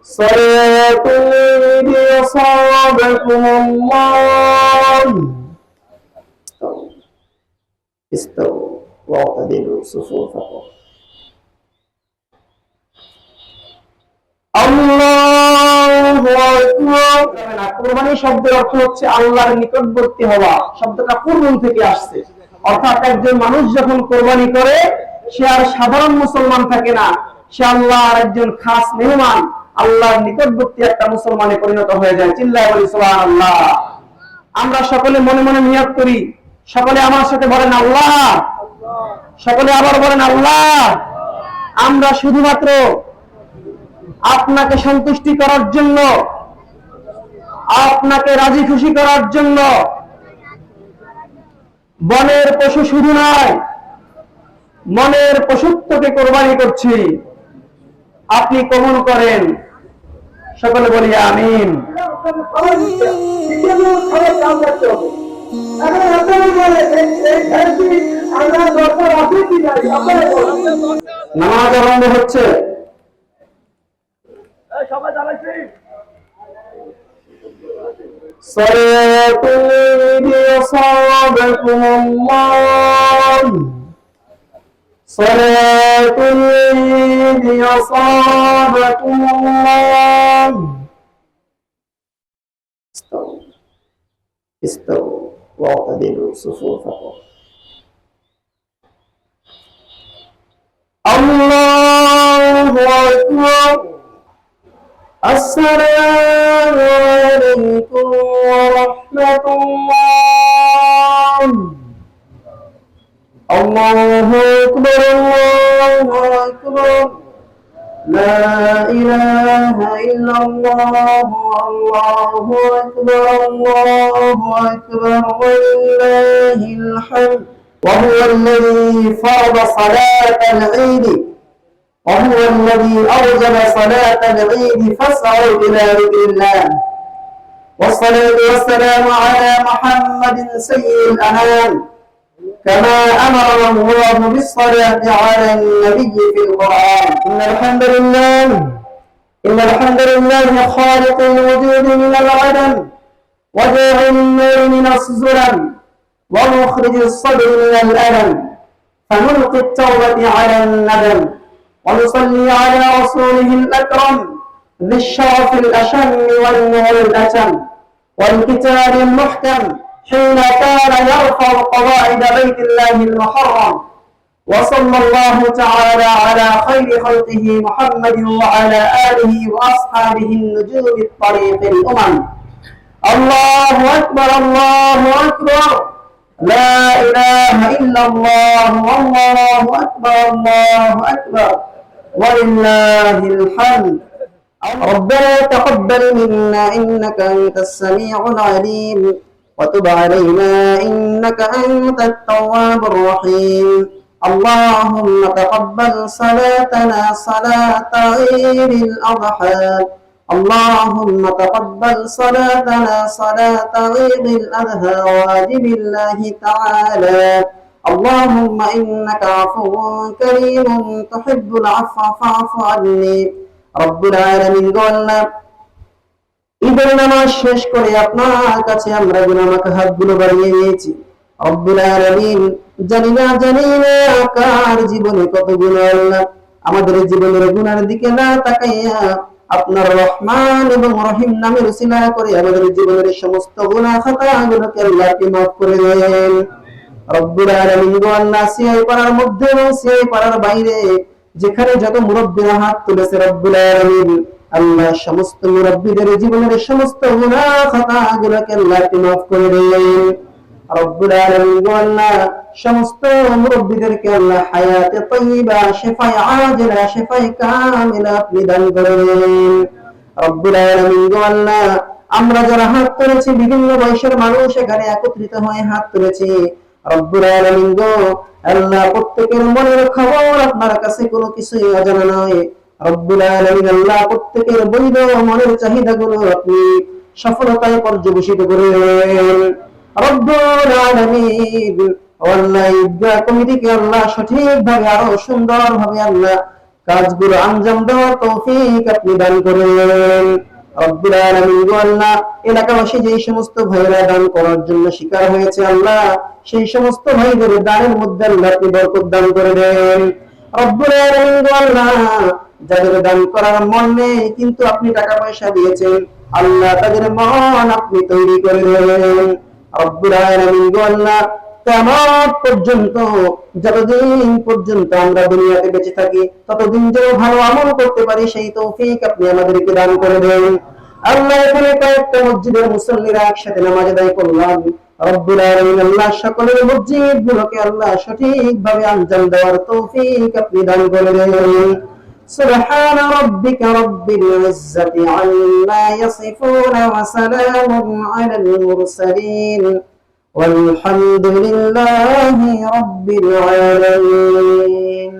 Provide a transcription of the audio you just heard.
صلاة العيد أصابكم الله استووا واعتدلوا صفوفكم আল্লাহু আকবার। কুরবানি শব্দের অর্থ হচ্ছে আল্লাহর নিকটবর্তী হওয়া। শব্দটা কুরবান থেকে আসছে, অর্থাৎ একজন মানুষ যখন কুরবানি করে সে আর সাধারণ মুসলমান থাকে না, সে আল্লাহর একজন খাস মেহমান, আল্লাহর নিকটবর্তী একটা মুসলমানে পরিণত হয়ে যায়। চিল্লায় বলি সুবহানাল্লাহ। আমরা সকলে মনে মনে নিয়ত করি, সকলে আমার সাথে বলেন আল্লাহ, সকলে আবার বলেন আল্লাহ। আমরা শুধুমাত্র আপনাকে সন্তুষ্টি করার জন্য, আপনাকে রাজি খুশি করার জন্য বনের পশু শুধু নয়, মনের পশুত্বকে কোরবানি করছি। আপনি কবুল করেন, সকলে বলি আমিন। নামাজ আরম্ভ হচ্ছে। صلاة العيد أصابكم الله صلاة العيد أصابكم الله استووا واعتدلوا صفوفكم الله أكبر السلام عليكم ورحمة الله الله أكبر الله أكبر لا إله إلا الله الله أكبر الله أكبر ولله الحمد وهو الذي فرض صلاة العيد وهو الذي أوجب صلاة العيد فاسعوا إلى ذكر الله والصلاة والسلام على محمد سيد الأنام كما أمرنا الله بالصلاة على النبي في القرآن إن الحمد لله خالق الوجود من العدم وجاعل النور من الظلم ومخرج الصدر من الألم فنلقي التوبة على الندم ونصلي على رسوله الأكرم ذي الشرف الأشم والنور الأتم والكتاب المحكم حين كان يرفع قواعد بيت الله المحرم وصلى الله تعالى على خير خلقه محمد وعلى آله وأصحابه النجوم الطريق الأمم الله أكبر الله أكبر لا إله إلا الله والله أكبر الله أكبر ولله الحمد ربنا تقبل منا إنك أنت السميع العليم وتب علينا إنك أنت التواب الرحيم اللهم تقبل صلاتنا صلاة عيد الأضحى اللهم تقبل صلاتنا صلاة عيد الأضحى واجب الله تعالى اللهم إنك عفو كريم تحب العفو فاعف عني رب العالمين قلنا ঈদের নামাজ শেষ করে আপনার কাছে আমরা গুনাহমাখা হাতগুলো বাড়িয়ে নিয়েছি। রব্বুল আলামিন জানি না কার জীবনে কত গুনাহ, আল্লাহ আমাদের জীবনের গুনার দিকে না তাকাইয়া আপনার রহমান এবং রহিম নামের উসিলা করে আমাদের জীবনের সমস্ত গুনাহ খাতাগুলোকে আল্লাহ মাফ করে দেন। রব্বুল আলামিন গো আল্লাহ সিয়াই পাড়ার মধ্যে এবং সিয়াই পাড়ার বাইরে যেখানে যত মুরব্বিরা হাত তুলেছে রব্বুল আলামিন আল্লাহ সমস্ত মুরব্বিদের জীবনের সমস্ত গুনাহ খাতাগুলোকে আল্লাহ মাফ করে দেন। রব্বুল আলামিন গো আল্লাহ সমস্ত মুরব্বিদেরকে আল্লাহ হায়াতে তাইয়্যিবা শিফায়ে আজিলা শিফায়ে কামিলা আপনি দান করেন। রব্বুল আলামিন গো আল্লাহ আমরা যারা হাত তুলেছি বিভিন্ন বয়সের মানুষ এখানে একত্রিত হয়ে হাত তুলেছি রব্বুল আলামিন গো আল্লাহ প্রত্যেকের মনের খবর আপনার কাছে কোনো কিছুই অজানা নয়। রব্বুল আলামিন আল্লাহ প্রত্যেকের বৈধ মনের চাহিদাগুলো আপনি সফলতায় পর্যবেসিত করেন। রব্বুল আলামিন আল্লাহ ঈদগাহ কমিটিকে আল্লাহ সঠিকভাবে আরো সুন্দরভাবে আল্লাহ কাজগুলো আঞ্জাম দেওয়ার তৌফিক আপনি দান করেন। রব্বুল আলামিন গো আল্লাহ, এলাকাবাসী যেই সমস্ত ভাইরা দান করার জন্য শিকার হয়েছে আল্লাহ, সেই সমস্ত ভাইদের দানের মধ্যে আল্লাহ আপনি বরকত দান করে দেন। রব্বুল আলামিন গো আল্লাহ, যাদের দান করার মন নেই কিন্তু আপনি টাকা পয়সা দিয়েছেন আল্লাহ, তাদের মন আপনি তৈরি করে দেন। রব্বুল আলামিন গো আল্লাহ, কিয়ামত পর্যন্ত, যতদিন পর্যন্ত আমরা দুনিয়াতে বেঁচে থাকি ততদিন যেন ভালো আমল করতে পারি সেই তৌফিক আপনি আমাদেরকে দান করে দেন। আল্লাহ, এখানে কয়েকটা মসজিদের মুসল্লিরা একসাথে নামাজ আদায় করলাম। রব্বুল আলামিন আল্লাহ, সকলের মসজিদ গুলোকে আল্লাহ সঠিকভাবে আঞ্জাম দেওয়ার তৌফিক আপনি দান করে দেন। سبحان ربك رب العزة عما يصفون وسلام على المرسلين والحمد لله رب العالمين।